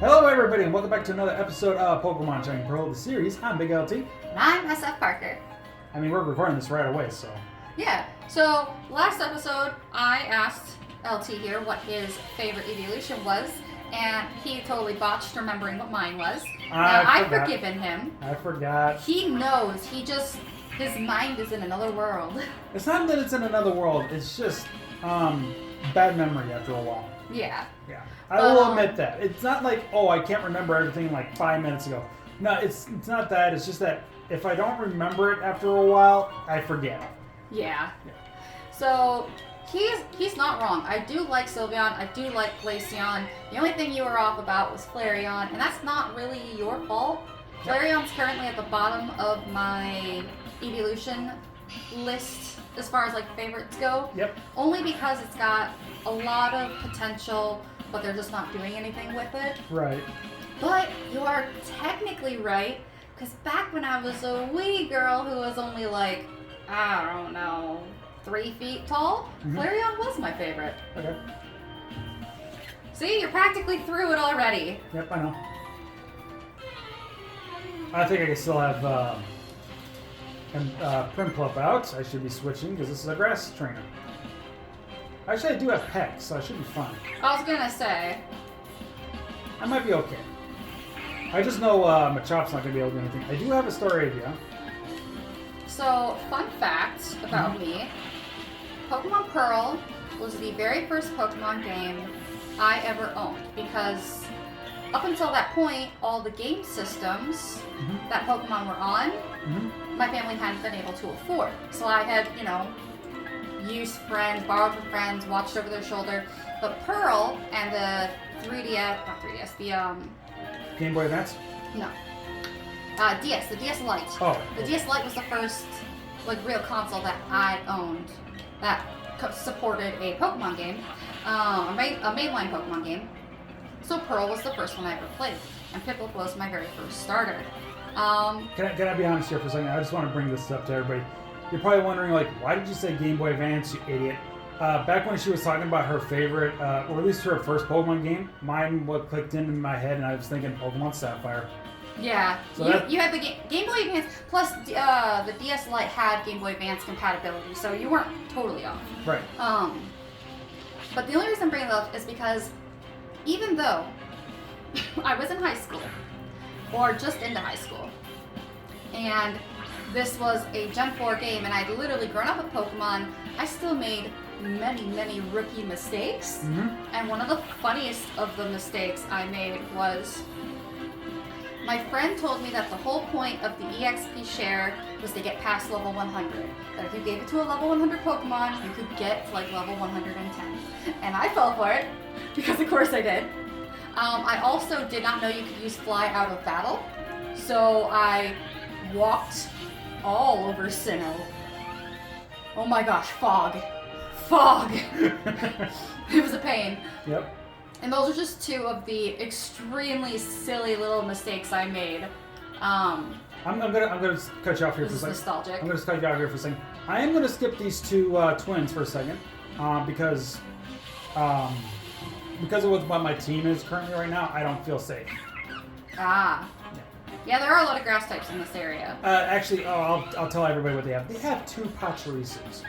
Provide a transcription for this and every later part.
Hello everybody and welcome back to another episode of Pokemon Shining Pearl, the series. I'm Big LT. And I'm SFParker. I mean, we're recording this right away, so... Yeah, so last episode I asked LT here what his favorite evolution was, and he totally botched remembering what mine was. Now, I've forgiven him. I forgot. He knows, his mind is in another world. It's not that it's in another world, it's just bad memory after a while. Yeah. Yeah. I will admit that. It's not like, oh, I can't remember everything like 5 minutes ago. No, it's not that. It's just that if I don't remember it after a while, I forget it. Yeah. So, he's not wrong. I do like Sylveon. I do like Glaceon. The only thing you were off about was Flareon, and that's not really your fault. Flareon's currently at the bottom of my evolution list as far as like favorites go. Yep. Only because it's got a lot of potential, but they're just not doing anything with it. Right. But you are technically right, because back when I was a wee girl who was only like, I don't know, 3 feet tall, Flareon was my favorite. Okay. See, you're practically through it already. Yep, I know. I think I can still have Primplup out. I should be switching because this is a grass trainer. Actually, I do have Peck, so I should be fine. I was gonna say. I might be okay. I just know Machop's not going to be able to do anything. I do have a Staravia. So, fun fact about me. Pokemon Pearl was the very first Pokemon game I ever owned, because up until that point, all the game systems that Pokemon were on, my family hadn't been able to afford. So I had, used friends, borrowed from friends, watched over their shoulder. But Pearl and the 3DS, not 3DS, the Game Boy Advance? No. DS, the DS Lite. Oh. The DS Lite was the first, real console that I owned that supported a Pokemon game, a mainline Pokemon game. So Pearl was the first one I ever played, and Piplup was my very first starter. Can I be honest here for a second? I just want to bring this up to everybody. You're probably wondering, why did you say Game Boy Advance, you idiot? Back when she was talking about her favorite, or at least her first Pokemon game, mine what clicked in my head, and I was thinking Pokemon Sapphire. Yeah, so you had the Game Boy Advance, plus the DS Lite had Game Boy Advance compatibility, so you weren't totally off. Right. But the only reason I'm bringing it up is because even though I was in high school, or just into high school, and this was a Gen 4 game, and I'd literally grown up with Pokemon, I still made many rookie mistakes. And one of the funniest of the mistakes I made was, my friend told me that the whole point of the EXP share was to get past level 100. That if you gave it to a level 100 Pokemon, you could get to level 110. And I fell for it, because of course I did. I also did not know you could use Fly out of battle, so I walked all over Sinnoh. Oh my gosh, fog. It was a pain. Yep. And those are just 2 of the extremely silly little mistakes I made. I'm gonna cut you off here for a second. Nostalgic. I'm gonna cut you off here for a second. I am gonna skip these 2 twins for a second, because of what my team is currently right now. I don't feel safe. Yeah, there are a lot of grass types in this area. Actually, I'll tell everybody what they have. They have 2 Pachirisus.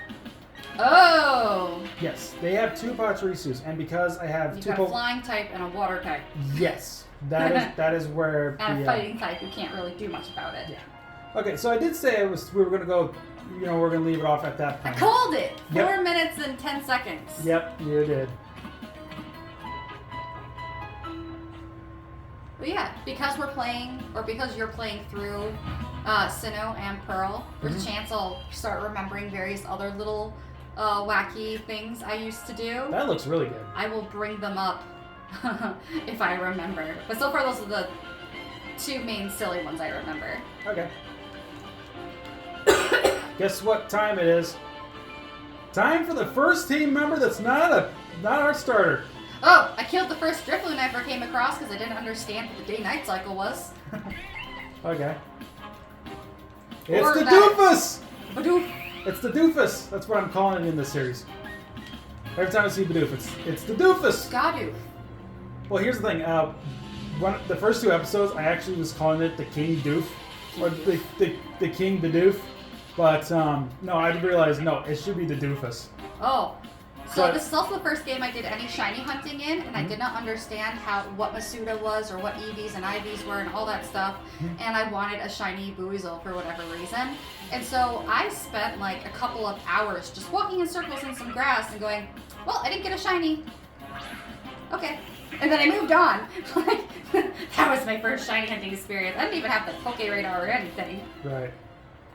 Oh! Yes, they have 2 Pachirisus, and because I have You've got a flying type and a water type. Yes, that is where. And a fighting type, you can't really do much about it. Yeah. Okay, so I did say we were gonna go. We're gonna leave it off at that point. I called it. 4 minutes and 10 seconds. Yep, you did. But yeah, because we're playing, or because you're playing through Sinnoh and Pearl, there's a chance I'll start remembering various other little wacky things I used to do. That looks really good. I will bring them up if I remember. But so far, those are the 2 main silly ones I remember. Okay. Guess what time it is? Time for the first team member that's not our starter. Oh, I killed the first Drifloon I ever came across because I didn't understand what the day-night cycle was. Okay. It's the Doofus! Badoof. It's the Doofus! That's what I'm calling it in this series. Every time I see Bidoof, it's the Doofus! Skadoof. Well, here's the thing. the first 2 episodes, I actually was calling it the King Doof, or the King the Doof, but no, I realized no, it should be the Doofus. Oh. So But- this is also the first game I did any shiny hunting in, and I did not understand what Masuda was or what EVs and IVs were and all that stuff, and I wanted a shiny Buizel for whatever reason. And so I spent like a couple of hours just walking in circles in some grass and going, well, I didn't get a shiny. Okay. And then I moved on. Like, that was my first shiny hunting experience. I didn't even have the Poke Radar or anything. Right.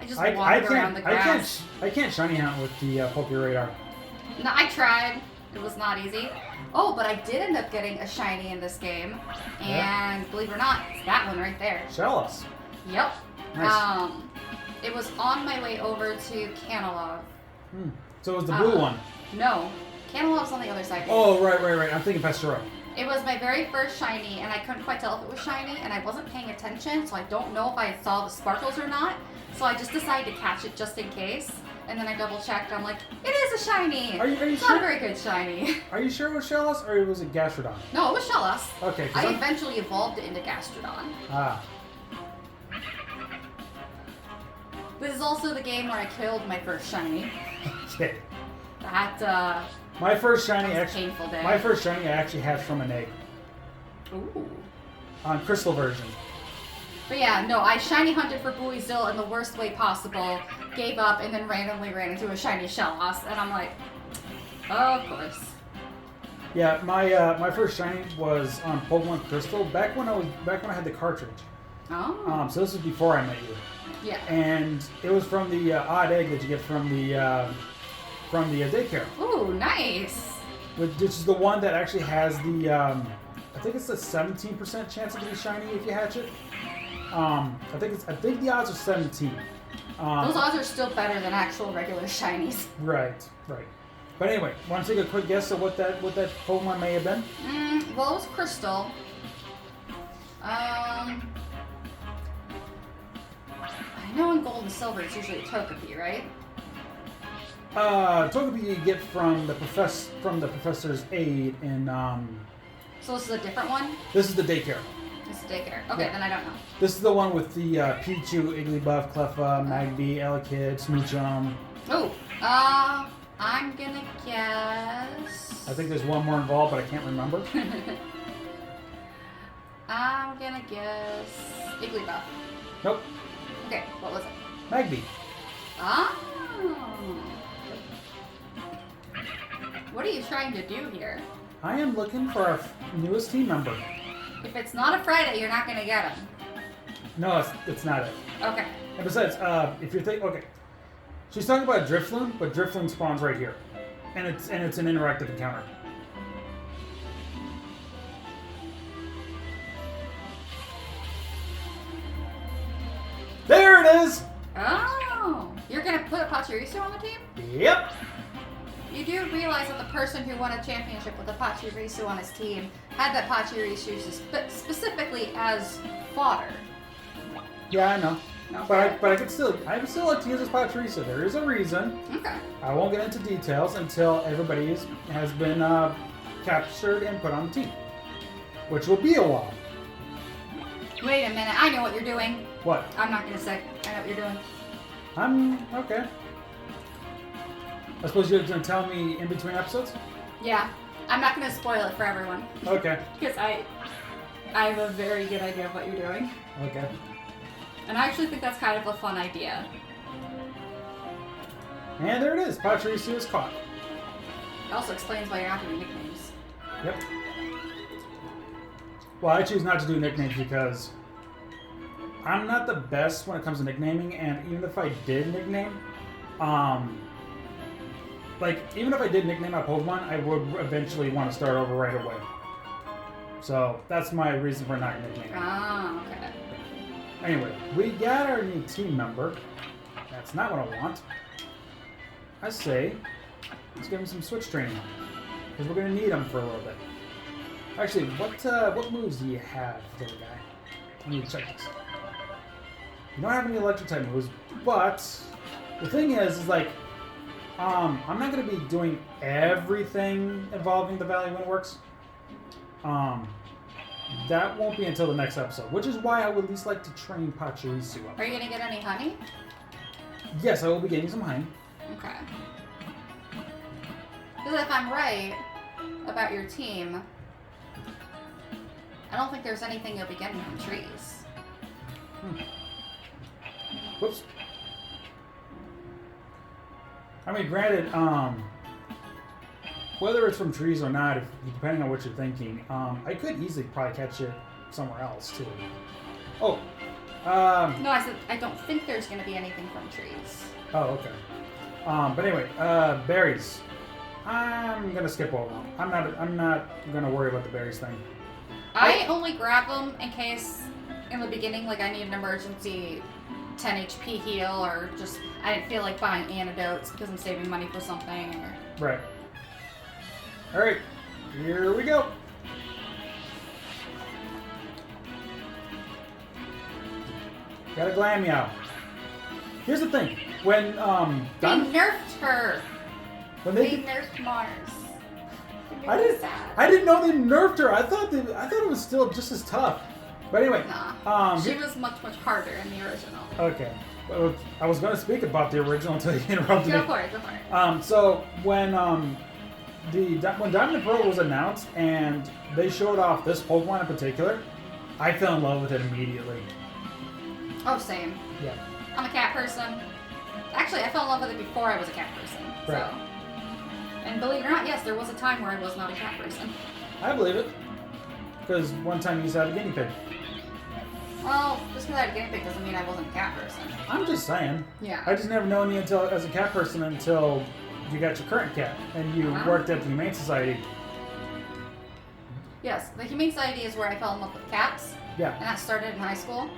I just wandered around the grass. I can't shiny hunt with the Poke Radar. No, I tried. It was not easy. Oh, but I did end up getting a shiny in this game. And believe it or not, it's that one right there. Shellos. Yep. Nice. It was on my way over to Canalov. So it was the blue one. No. Canalov's on the other side. Oh, right. I'm thinking Pestero. It was my very first shiny, and I couldn't quite tell if it was shiny, and I wasn't paying attention, so I don't know if I saw the sparkles or not. So I just decided to catch it just in case. And then I double checked. I'm like, it is a shiny. Are you it's sure? not a very good shiny. Are you sure it was Shellos or was it Gastrodon? No, it was Shellos. Okay. I eventually evolved it into Gastrodon. Ah. This is also the game where I killed my first shiny. Okay. That My first shiny was a actually. painful day. My first shiny I actually hatched from an egg Ooh. on Crystal version. But yeah, no, I shiny hunted for Buizel in the worst way possible, gave up, and then randomly ran into a shiny Shellos, and I'm like, of course. Yeah, my first shiny was on Pokemon Crystal back when I had the cartridge. Oh. So this was before I met you, Yeah. and it was from the odd egg that you get from the daycare, Ooh, nice. which is the one that actually has the I think it's a 17% chance of being shiny if you hatch it. I think the odds are 17. Those odds are still better than actual regular shinies. Right. But anyway, want to take a quick guess at what that Pokemon may have been? Well, it was Crystal. I know in Gold and Silver it's usually a Togepi, right? Togepi you get from the professor's aid in. So this is a different one? This is the daycare. It's a daycare. Okay, Yeah. then I don't know. This is the one with the Pichu, Igglybuff, Cleffa, Magby, Elekid, Smoochum. Oh, I'm gonna guess. I think there's one more involved, but I can't remember. I'm gonna guess Igglybuff. Nope. Okay, what was it? Magby. Oh. What are you trying to do here? I am looking for our newest team member. If it's not a Friday, you're not gonna get him. No, it's not it. Okay. And besides, if you're thinking, okay, she's talking about Drifloon, but Drifloon spawns right here, and it's an interactive encounter. There it is. Oh, you're gonna put a Pachirisu on the team? Yep. You do realize that the person who won a championship with a Pachirisu on his team had that Pachirisu specifically as fodder. Yeah, I know. Okay. But I would still like to use this Pachirisu. There is a reason. Okay. I won't get into details until everybody has been captured and put on the team, which will be a while. Wait a minute. I know what you're doing. What? I'm not gonna say. I know what you're doing. I'm okay. I suppose you're going to tell me in between episodes? Yeah. I'm not gonna spoil it for everyone Okay. because I have a very good idea of what you're doing, Okay. and I actually think that's kind of a fun idea. And there it is. Pachirisu is caught. It also explains why you're not doing nicknames. Yep. Well, I choose not to do nicknames because I'm not the best when it comes to nicknaming, and even if I did nickname, even if I did nickname my Pokemon, I would eventually want to start over right away. So that's my reason for not nicknaming. Ah, okay. Anyway, we got our new team member. That's not what I want. I say, let's give him some switch training, because we're going to need him for a little bit. Actually, what moves do you have, little guy? I need to check this. You don't have any electric type moves, but the thing is like, I'm not going to be doing everything involving the Valley Windworks. that won't be until the next episode, which is why I would at least like to train Pachirisu up. Are you gonna get any honey? Yes, I will be getting some honey. Okay. Because if I'm right about your team, I don't think there's anything you'll be getting from trees. Whoops. I mean, granted, whether it's from trees or not, depending on what you're thinking, I could easily probably catch it somewhere else too. Oh, No, I said I don't think there's going to be anything from trees. oh, okay. But anyway, berries. I'm gonna skip over them. I'm not gonna worry about the berries thing. I only grab them in case in the beginning, like I need an emergency 10 HP heal, or just I didn't feel like buying antidotes because I'm saving money for something. Or... Right. All right, here we go. Got a Glammeow. Here's the thing: when They nerfed her. when They nerfed Mars. I didn't know they nerfed her. I thought it was still just as tough. But anyway, Nah. She was much harder in the original. Okay. Well, I was going to speak about the original until you interrupted Go me. for it. So when when Diamond and Pearl was announced and they showed off this Pokemon in particular, I fell in love with it immediately. Oh, same. Yeah. I'm a cat person. Actually, I fell in love with it before I was a cat person. Right. So. And believe it or not, yes, there was a time where I was not a cat person. I believe it. Because one time you used to have a guinea pig. Well, just because I had a guinea pig doesn't mean I wasn't a cat person. I'm just saying. Yeah. I just never known you as a cat person until you got your current cat and you worked at the Humane Society. Yes, the Humane Society is where I fell in love with cats. Yeah. And that started in high school.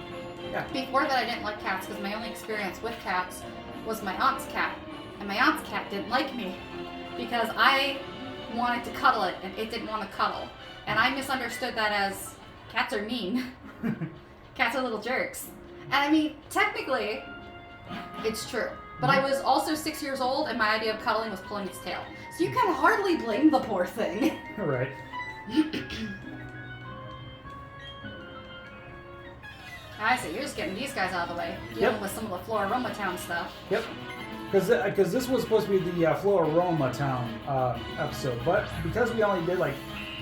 Yeah. Before that, I didn't like cats because my only experience with cats was my aunt's cat. And my aunt's cat didn't like me because I wanted to cuddle it and it didn't want to cuddle. And I misunderstood that as cats are mean. Cats are little jerks. And I mean, technically, it's true. But I was also 6 years old and my idea of cuddling was pulling its tail. So you can hardly blame the poor thing. Right. I see, you're just getting these guys out of the way. Dealing with some of the Floraroma Town stuff. Yep. Because this was supposed to be the Floraroma Town episode, but because we only did like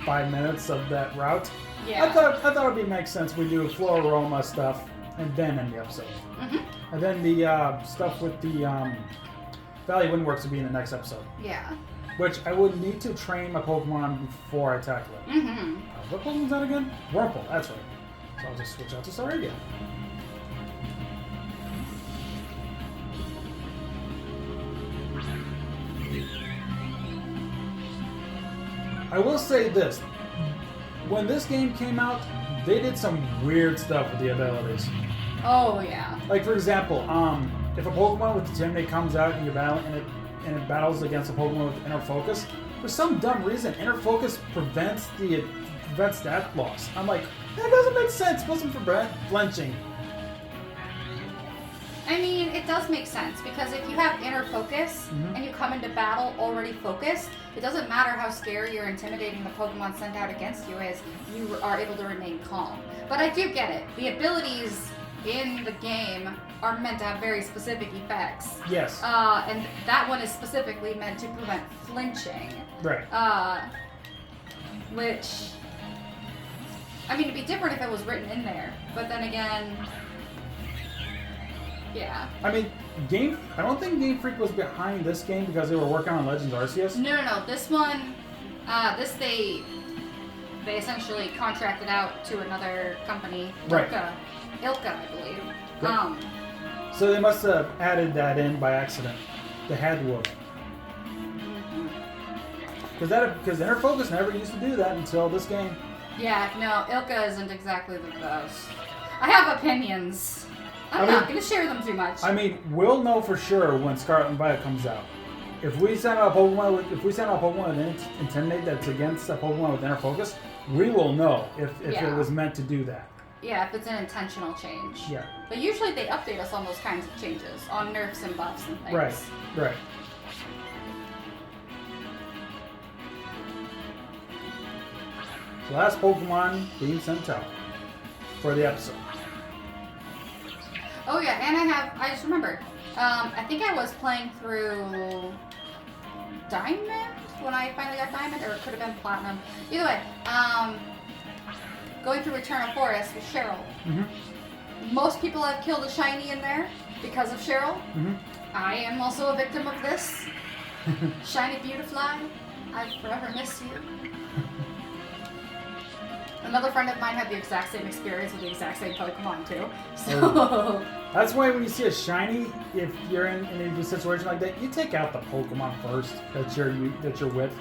5 minutes of that route, Yeah. I thought it would make sense we do Floraroma stuff and then end the episode. Mm-hmm. And then the stuff with the Valley Windworks would be in the next episode. Yeah. Which I would need to train my Pokemon before I tackle it. Mm-hmm. What Pokemon's that again? Wurmple, that's right. So I'll just switch out to Staravia. I will say this. When this game came out, they did some weird stuff with the abilities. Oh, yeah. Like, for example, if a Pokemon with Intimidate comes out and you battle and it battles against a Pokemon with Inner Focus, for some dumb reason, Inner Focus prevents stat loss. I'm like, that doesn't make sense. It wasn't for flinching. I mean, it does make sense because if you have inner focus and you come into battle already focused, it doesn't matter how scary or intimidating the Pokemon sent out against you is, you are able to remain calm. But I do get it. The abilities in the game are meant to have very specific effects. Yes. And that one is specifically meant to prevent flinching. Right. Which, I mean, it'd be different if it was written in there. But then again, yeah. I mean, I don't think Game Freak was behind this game because they were working on Legends Arceus. No. This one, they essentially contracted out to another company, Right. Ilka, I believe. Yep. So they must have added that in by accident. The head whoop. Because Inner Focus never used to do that until this game. Yeah, no, Ilka isn't exactly the best. I have opinions. I'm not going to share them too much. I mean, we'll know for sure when Scarlet and Violet comes out. If we send out a Pokemon with Intimidate that's against a Pokemon with Inner Focus, we will know if it was meant to do that. Yeah, if it's an intentional change. Yeah. But usually they update us on those kinds of changes, on nerfs and buffs and things. Right. last Pokemon being sent out for the episode. Oh yeah, and I just remembered. I think I was playing through Diamond when I finally got Diamond, or it could have been Platinum. Either way, going through Eternal Forest with Cheryl. Mm-hmm. Most people have killed a shiny in there because of Cheryl. Mm-hmm. I am also a victim of this. Shiny Beautifly, I forever miss you. Another friend of mine had the exact same experience with the exact same Pokemon too. So That's why when you see a shiny, if you're in a situation like that, you take out the Pokemon first that you're with.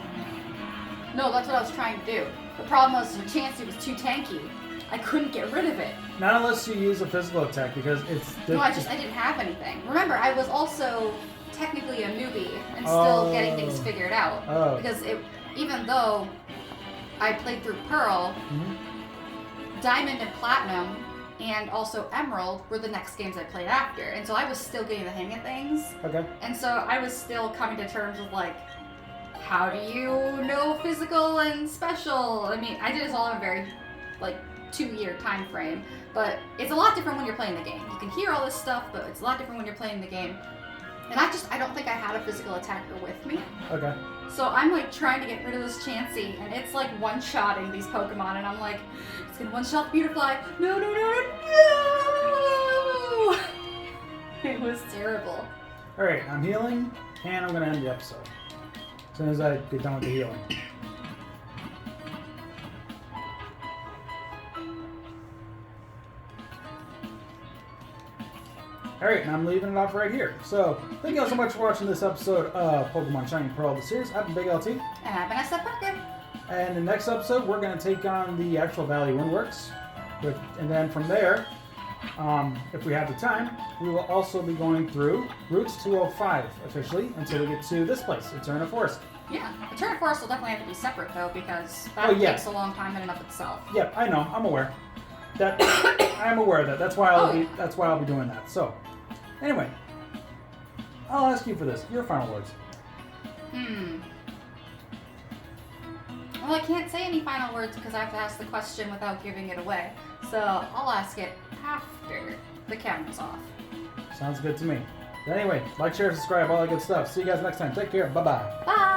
no, that's what I was trying to do. The problem was the Chansey was too tanky. I couldn't get rid of it. Not unless you use a physical attack, because it's... No, I didn't have anything. Remember, I was also technically a newbie and still getting things figured out. Oh. Because even though I played through Pearl, Mm-hmm. Diamond and Platinum, and also Emerald were the next games I played after. And so I was still getting the hang of things. Okay. And so I was still coming to terms with, like, how do you know physical and special? I mean, I did this all in a very, like, 2-year time frame, but it's a lot different when you're playing the game. You can hear all this stuff, but it's a lot different when you're playing the game. And I don't think I had a physical attacker with me. Okay. So I'm like trying to get rid of this Chansey, and it's like one-shotting these Pokemon, and I'm like, it's gonna one-shot Beautifly. No, no, no, no, no! It was terrible. Alright, I'm healing, and I'm going to end the episode. As soon as I get done with the healing. Alright, and I'm leaving it off right here. So, thank you all so much for watching this episode of Pokemon Shining Pearl, the series. I've been Big LT. And I've been SFParker. And in the next episode, we're going to take on the actual Valley Windworks. And then from there, if we have the time, we will also be going through Routes 205 officially until we get to this place, Eternal Forest. Yeah, Eternal Forest will definitely have to be separate though, because that takes a long time in and of itself. Yep, I know. I'm aware. I'm aware of that. That's why I'll be doing that. So, anyway, I'll ask you for this. Your final words. Well, I can't say any final words because I have to ask the question without giving it away. So I'll ask it after the camera's off. Sounds good to me. But anyway, like, share, subscribe, all that good stuff. See you guys next time. Take care. Bye-bye. Bye!